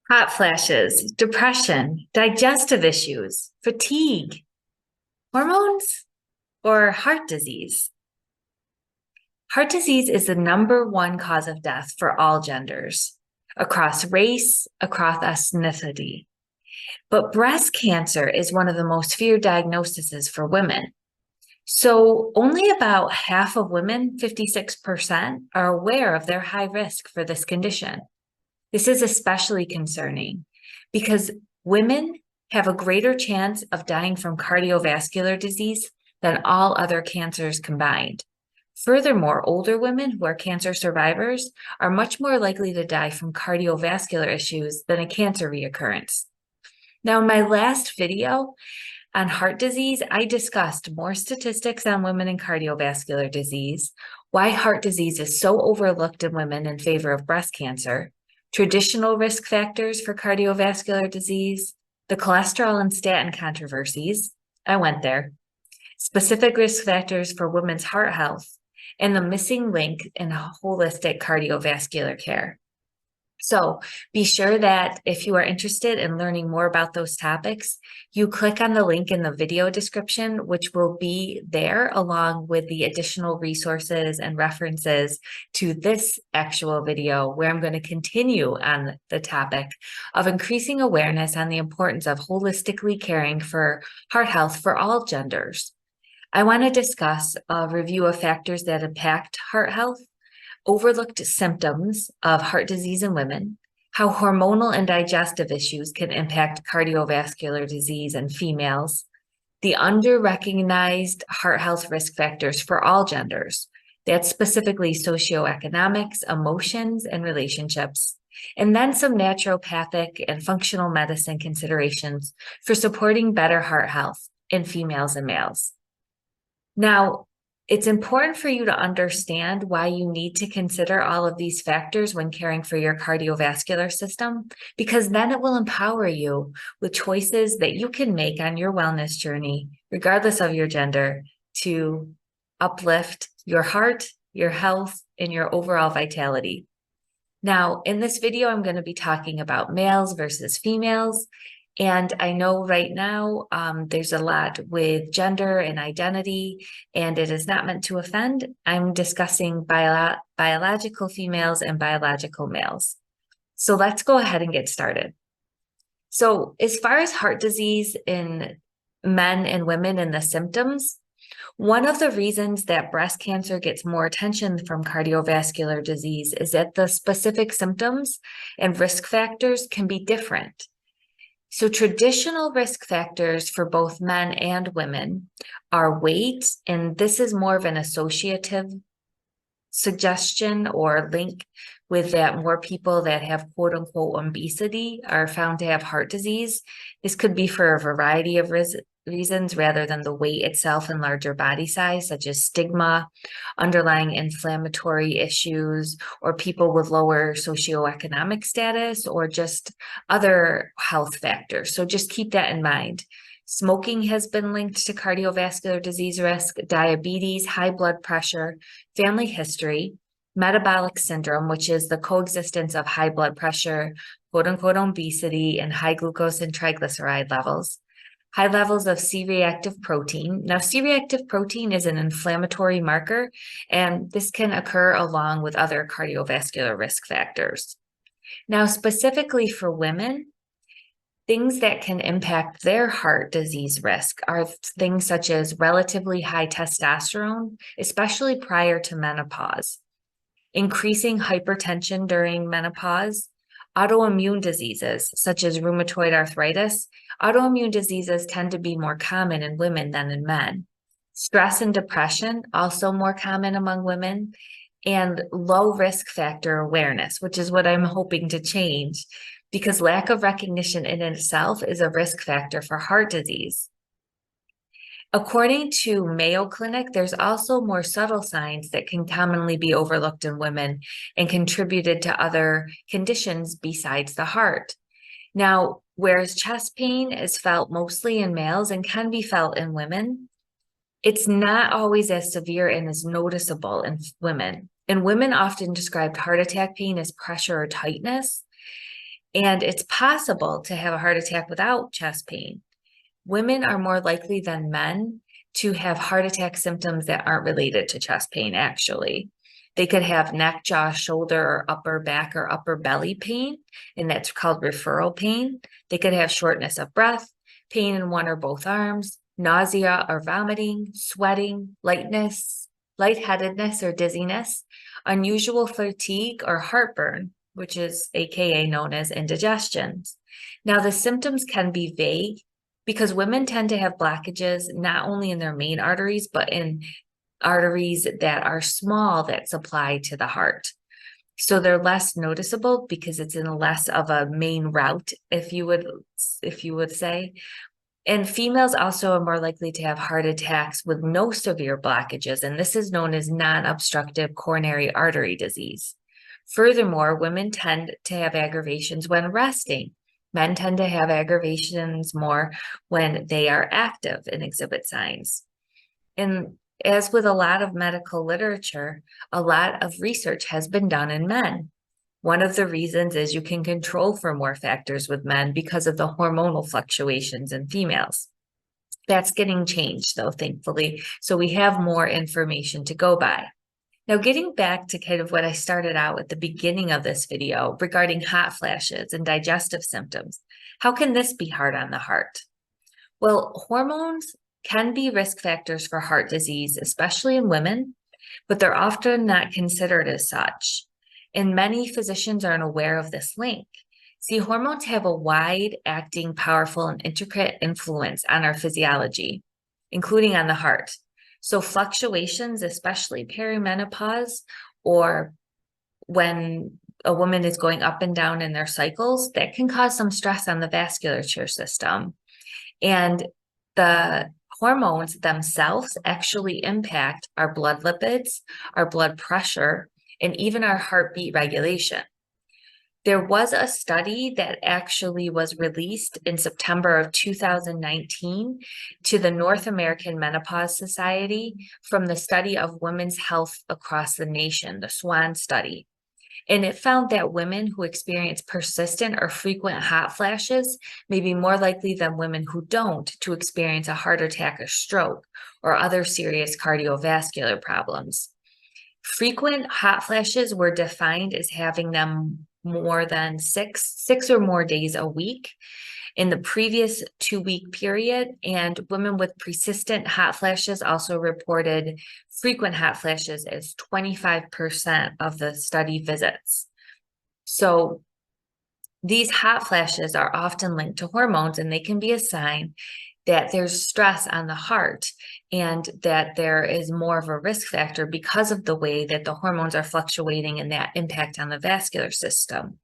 Hot flashes, depression, digestive issues, fatigue, hormones, or heart disease. Heart disease is the number one cause of death for all genders, across race, across ethnicity. But breast cancer is one of the most feared diagnoses for women. So only about half of women, 56%, are aware of their high risk for this condition. This is especially concerning because women have a greater chance of dying from cardiovascular disease than all other cancers combined. Furthermore, older women who are cancer survivors are much more likely to die from cardiovascular issues than a cancer reoccurrence. Now, in my last video on heart disease, I discussed more statistics on women and cardiovascular disease, why heart disease is so overlooked in women in favor of breast cancer, traditional risk factors for cardiovascular disease, the cholesterol and statin controversies. I went there. Specific risk factors for women's heart health, and the missing link in holistic cardiovascular care. So be sure that if you are interested in learning more about those topics, you click on the link in the video description, which will be there along with the additional resources and references to this actual video, where I'm going to continue on the topic of increasing awareness on the importance of holistically caring for heart health for all genders. I want to discuss a review of factors that impact heart health, overlooked symptoms of heart disease in women, how hormonal and digestive issues can impact cardiovascular disease in females, the underrecognized heart health risk factors for all genders, that's specifically socioeconomics, emotions, and relationships, and then some naturopathic and functional medicine considerations for supporting better heart health in females and males. Now, it's important for you to understand why you need to consider all of these factors when caring for your cardiovascular system, because then it will empower you with choices that you can make on your wellness journey, regardless of your gender, to uplift your heart, your health, and your overall vitality. Now, in this video, I'm going to be talking about males versus females. And I know right now there's a lot with gender and identity, and it is not meant to offend. I'm discussing biological females and biological males. So let's go ahead and get started. So as far as heart disease in men and women and the symptoms, one of the reasons that breast cancer gets more attention from cardiovascular disease is that the specific symptoms and risk factors can be different. So traditional risk factors for both men and women are weight, and this is more of an associative suggestion or link with that more people that have quote unquote obesity are found to have heart disease. This could be for a variety of reasons rather than the weight itself and larger body size, such as stigma, underlying inflammatory issues, or people with lower socioeconomic status, or just other health factors. So just keep that in mind. Smoking has been linked to cardiovascular disease risk, diabetes, high blood pressure, family history, metabolic syndrome, which is the coexistence of high blood pressure, quote unquote obesity, and high glucose and triglyceride levels. High levels of C-reactive protein. Now, C-reactive protein is an inflammatory marker, and this can occur along with other cardiovascular risk factors. Now, specifically for women, things that can impact their heart disease risk are things such as relatively high testosterone, especially prior to menopause, increasing hypertension during menopause, autoimmune diseases such as rheumatoid arthritis. Autoimmune diseases tend to be more common in women than in men. Stress and depression, also more common among women, and low risk factor awareness, which is what I'm hoping to change, because lack of recognition in itself is a risk factor for heart disease. According to Mayo Clinic, there's also more subtle signs that can commonly be overlooked in women and contributed to other conditions besides the heart. Now, whereas chest pain is felt mostly in males and can be felt in women, it's not always as severe and as noticeable in women. And women often describe heart attack pain as pressure or tightness. And it's possible to have a heart attack without chest pain. Women are more likely than men to have heart attack symptoms that aren't related to chest pain, actually. They could have neck, jaw, shoulder, or upper back or upper belly pain, and that's called referral pain. They could have shortness of breath, pain in one or both arms, nausea or vomiting, sweating, lightheadedness or dizziness, unusual fatigue or heartburn, which is AKA known as indigestion. Now, the symptoms can be vague because women tend to have blockages not only in their main arteries, but in arteries that are small that supply to the heart. So they're less noticeable because it's in less of a main route, if you would say. And females also are more likely to have heart attacks with no severe blockages, and this is known as non-obstructive coronary artery disease. Furthermore, women tend to have aggravations when resting. Men tend to have aggravations more when they are active and exhibit signs. And as with a lot of medical literature, a lot of research has been done in men. One of the reasons is you can control for more factors with men because of the hormonal fluctuations in females. That's getting changed, though, thankfully. So we have more information to go by. Now, getting back to kind of what I started out at the beginning of this video regarding hot flashes and digestive symptoms, how can this be hard on the heart? Well, hormones can be risk factors for heart disease, especially in women, but they're often not considered as such. And many physicians aren't aware of this link. See, hormones have a wide-acting, powerful, and intricate influence on our physiology, including on the heart. So fluctuations, especially perimenopause, or when a woman is going up and down in their cycles, that can cause some stress on the vasculature system. And the hormones themselves actually impact our blood lipids, our blood pressure, and even our heartbeat regulation. There was a study that actually was released in September of 2019 to the North American Menopause Society from the study of women's health across the nation, the SWAN study. And it found that women who experience persistent or frequent hot flashes may be more likely than women who don't to experience a heart attack or stroke or other serious cardiovascular problems. Frequent hot flashes were defined as having them more than six or more days a week in the previous 2-week period. And women with persistent hot flashes also reported frequent hot flashes as 25% of the study visits. So these hot flashes are often linked to hormones, and they can be a sign that there's stress on the heart and that there is more of a risk factor because of the way that the hormones are fluctuating and that impact on the vascular system.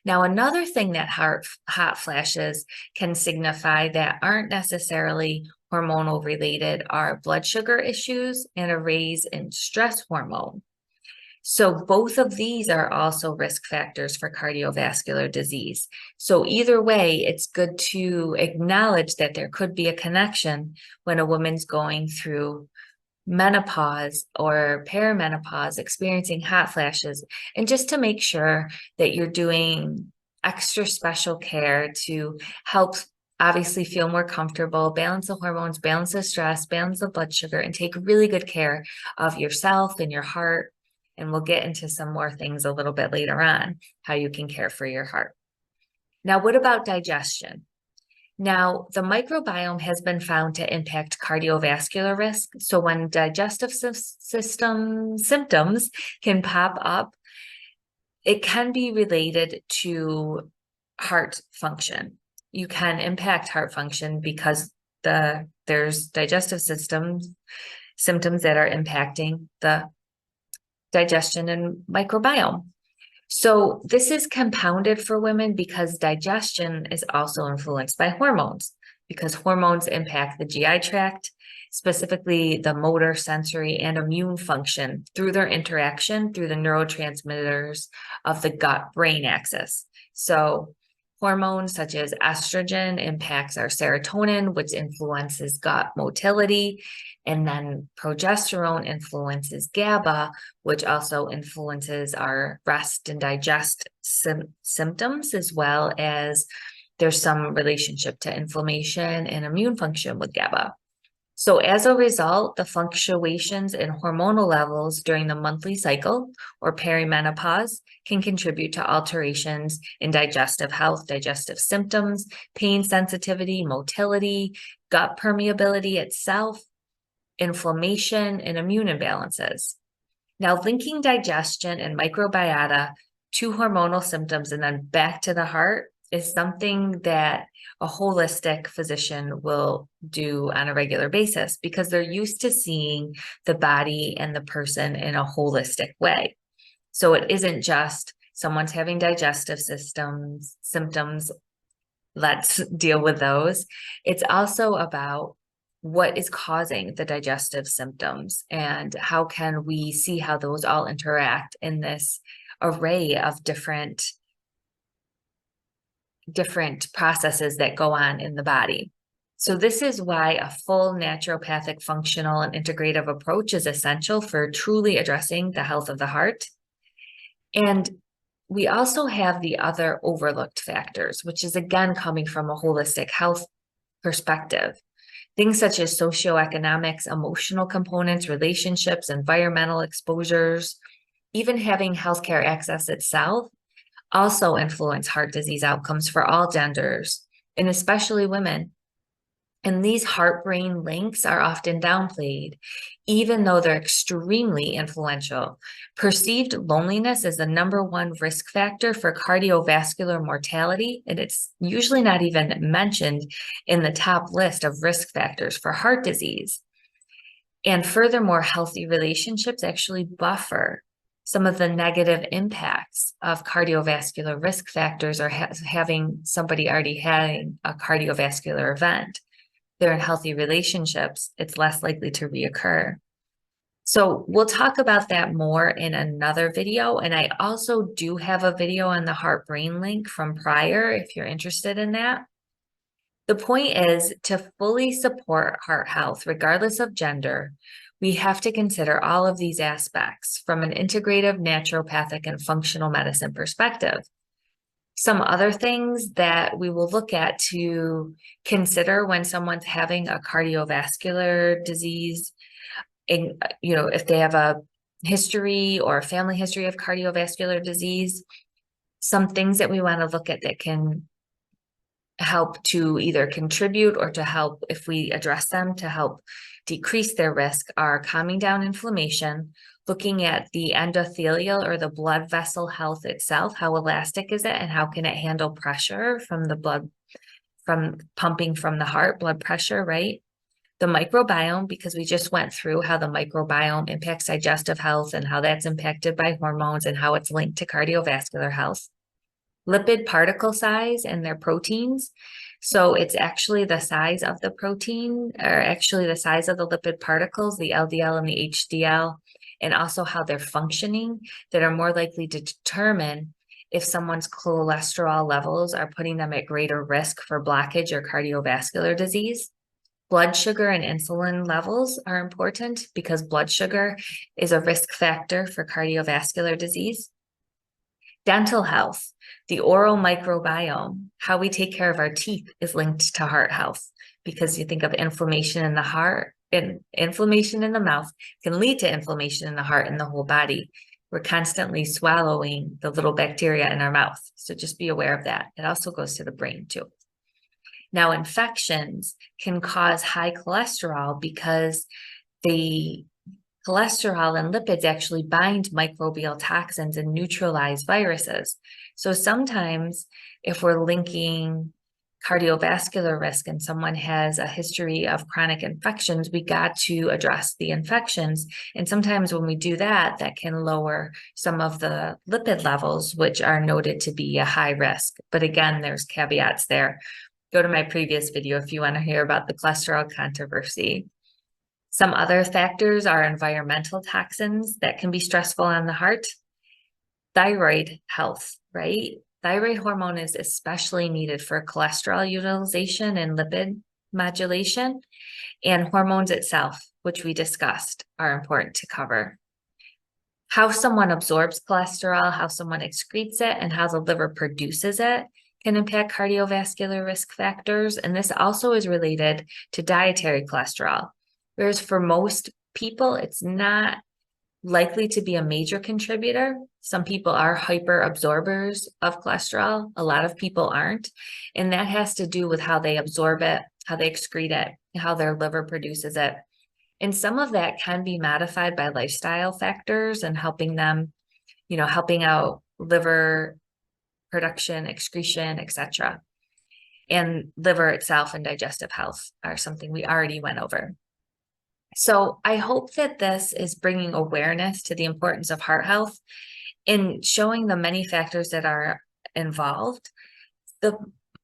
Now, another thing that hot flashes can signify that aren't necessarily hormonal related are blood sugar issues and a raise in stress hormone. So both of these are also risk factors for cardiovascular disease. So either way, it's good to acknowledge that there could be a connection when a woman's going through menopause or perimenopause, experiencing hot flashes, and just to make sure that you're doing extra special care to help obviously feel more comfortable, balance the hormones, balance the stress, balance the blood sugar, and take really good care of yourself and your heart. And we'll get into some more things a little bit later on, how you can care for your heart. Now, what about digestion? Now, the microbiome has been found to impact cardiovascular risk. So when digestive system symptoms can pop up, it can be related to heart function. You can impact heart function because there's digestive symptoms that are impacting the digestion and microbiome. So this is compounded for women because digestion is also influenced by hormones, because hormones impact the GI tract, specifically the motor, sensory, and immune function through their interaction through the neurotransmitters of the gut-brain axis. So Hormones such as estrogen impacts our serotonin, which influences gut motility. And then progesterone influences GABA, which also influences our rest and digest symptoms, as well as there's some relationship to inflammation and immune function with GABA. So as a result, the fluctuations in hormonal levels during the monthly cycle or perimenopause can contribute to alterations in digestive health, digestive symptoms, pain sensitivity, motility, gut permeability itself, inflammation, and immune imbalances. Now, linking digestion and microbiota to hormonal symptoms and then back to the heart is something that a holistic physician will do on a regular basis because they're used to seeing the body and the person in a holistic way. So it isn't just someone's having digestive symptoms, let's deal with those. It's also about what is causing the digestive symptoms and how can we see how those all interact in this array of different processes that go on in the body. So this is why a full naturopathic, functional, and integrative approach is essential for truly addressing the health of the heart. And we also have the other overlooked factors, which is again coming from a holistic health perspective. Things such as socioeconomics, emotional components, relationships, environmental exposures, even having healthcare access itself also influence heart disease outcomes for all genders, and especially women. And these heart-brain links are often downplayed, even though they're extremely influential. Perceived loneliness is the #1 risk factor for cardiovascular mortality, and it's usually not even mentioned in the top list of risk factors for heart disease. And furthermore, healthy relationships actually buffer some of the negative impacts of cardiovascular risk factors or having somebody already having a cardiovascular event. They're in healthy relationships, it's less likely to reoccur. So we'll talk about that more in another video. And I also do have a video on the heart-brain link from prior if you're interested in that. The point is to fully support heart health, regardless of gender, we have to consider all of these aspects from an integrative, naturopathic, and functional medicine perspective. Some other things that we will look at to consider when someone's having a cardiovascular disease, and if they have a history or a family history of cardiovascular disease, some things that we want to look at that can help to either contribute or to help, if we address them, to help decrease their risk are calming down inflammation, looking at the endothelial or the blood vessel health itself, how elastic is it and how can it handle pressure from the blood, from pumping from the heart, blood pressure, right? The microbiome, because we just went through how the microbiome impacts digestive health and how that's impacted by hormones and how it's linked to cardiovascular health. Lipid particle size and their proteins. So it's actually the size of the protein, or actually the size of the lipid particles, the LDL and the HDL, and also how they're functioning that are more likely to determine if someone's cholesterol levels are putting them at greater risk for blockage or cardiovascular disease. Blood sugar and insulin levels are important because blood sugar is a risk factor for cardiovascular disease. Dental health, the oral microbiome, how we take care of our teeth is linked to heart health because you think of inflammation in the heart and inflammation in the mouth can lead to inflammation in the heart and the whole body. We're constantly swallowing the little bacteria in our mouth. So just be aware of that. It also goes to the brain too. Now, infections can cause high cholesterol because the cholesterol and lipids actually bind microbial toxins and neutralize viruses. So sometimes if we're linking cardiovascular risk and someone has a history of chronic infections, we got to address the infections. And sometimes when we do that, that can lower some of the lipid levels, which are noted to be a high risk. But again, there's caveats there. Go to my previous video if you want to hear about the cholesterol controversy. Some other factors are environmental toxins that can be stressful on the heart. Thyroid health, right? Thyroid hormone is especially needed for cholesterol utilization and lipid modulation, and hormones itself, which we discussed, are important to cover. How someone absorbs cholesterol, how someone excretes it, and how the liver produces it can impact cardiovascular risk factors. And this also is related to dietary cholesterol. Whereas for most people, it's not likely to be a major contributor. Some people are hyper absorbers of cholesterol. A lot of people aren't. And that has to do with how they absorb it, how they excrete it, how their liver produces it. And some of that can be modified by lifestyle factors and helping them, helping out liver production, excretion, etc. And liver itself and digestive health are something we already went over. So I hope that this is bringing awareness to the importance of heart health and showing the many factors that are involved. The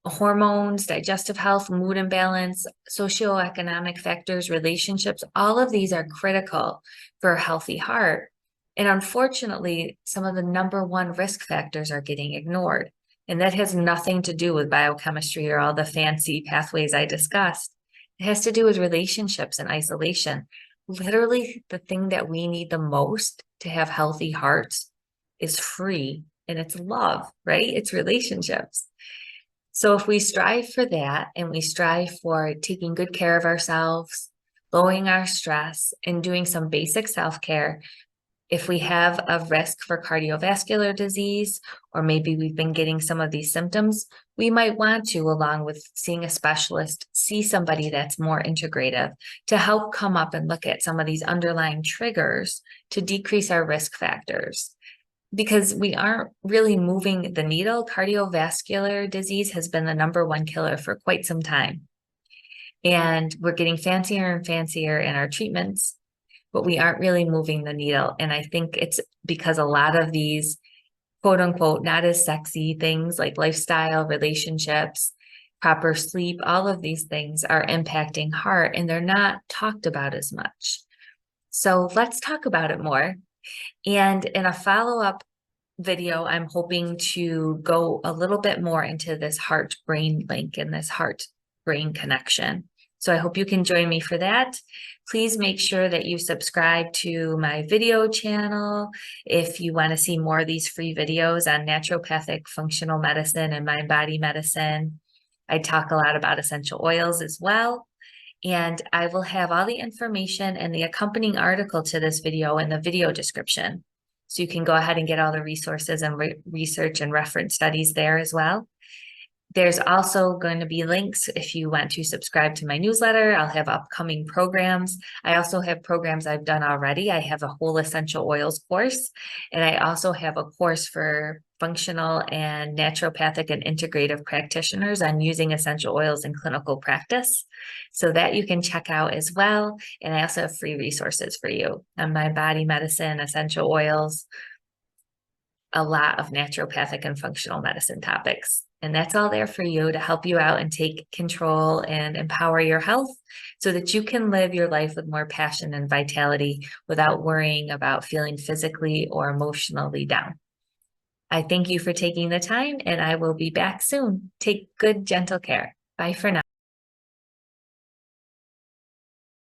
hormones, digestive health, mood imbalance, socioeconomic factors, relationships, all of these are critical for a healthy heart. And unfortunately, some of the number one risk factors are getting ignored. And that has nothing to do with biochemistry or all the fancy pathways I discussed. It has to do with relationships and isolation. Literally, the thing that we need the most to have healthy hearts is free, and it's love, right? It's relationships. So if we strive for that and we strive for taking good care of ourselves, lowering our stress, and doing some basic self-care, if we have a risk for cardiovascular disease, or maybe we've been getting some of these symptoms, we might want to, along with seeing a specialist, see somebody that's more integrative to help come up and look at some of these underlying triggers to decrease our risk factors. Because we aren't really moving the needle. Cardiovascular disease has been the number one killer for quite some time. And we're getting fancier and fancier in our treatments, but we aren't really moving the needle. And I think it's because a lot of these quote unquote, not as sexy things like lifestyle, relationships, proper sleep, all of these things are impacting heart and they're not talked about as much. So let's talk about it more. And in a follow-up video, I'm hoping to go a little bit more into this heart-brain link and this heart-brain connection. So I hope you can join me for that. Please make sure that you subscribe to my video channel if you want to see more of these free videos on naturopathic functional medicine and mind-body medicine. I talk a lot about essential oils as well. And I will have all the information and the accompanying article to this video in the video description. So you can go ahead and get all the resources and research and reference studies there as well. There's also going to be links if you want to subscribe to my newsletter. I'll have upcoming programs. I also have programs I've done already. I have a whole essential oils course, and I also have a course for functional and naturopathic and integrative practitioners on using essential oils in clinical practice. So that you can check out as well. And I also have free resources for you on mind body medicine, essential oils, a lot of naturopathic and functional medicine topics. And that's all there for you to help you out and take control and empower your health so that you can live your life with more passion and vitality without worrying about feeling physically or emotionally down. I thank you for taking the time, and I will be back soon. Take good, gentle care. Bye for now.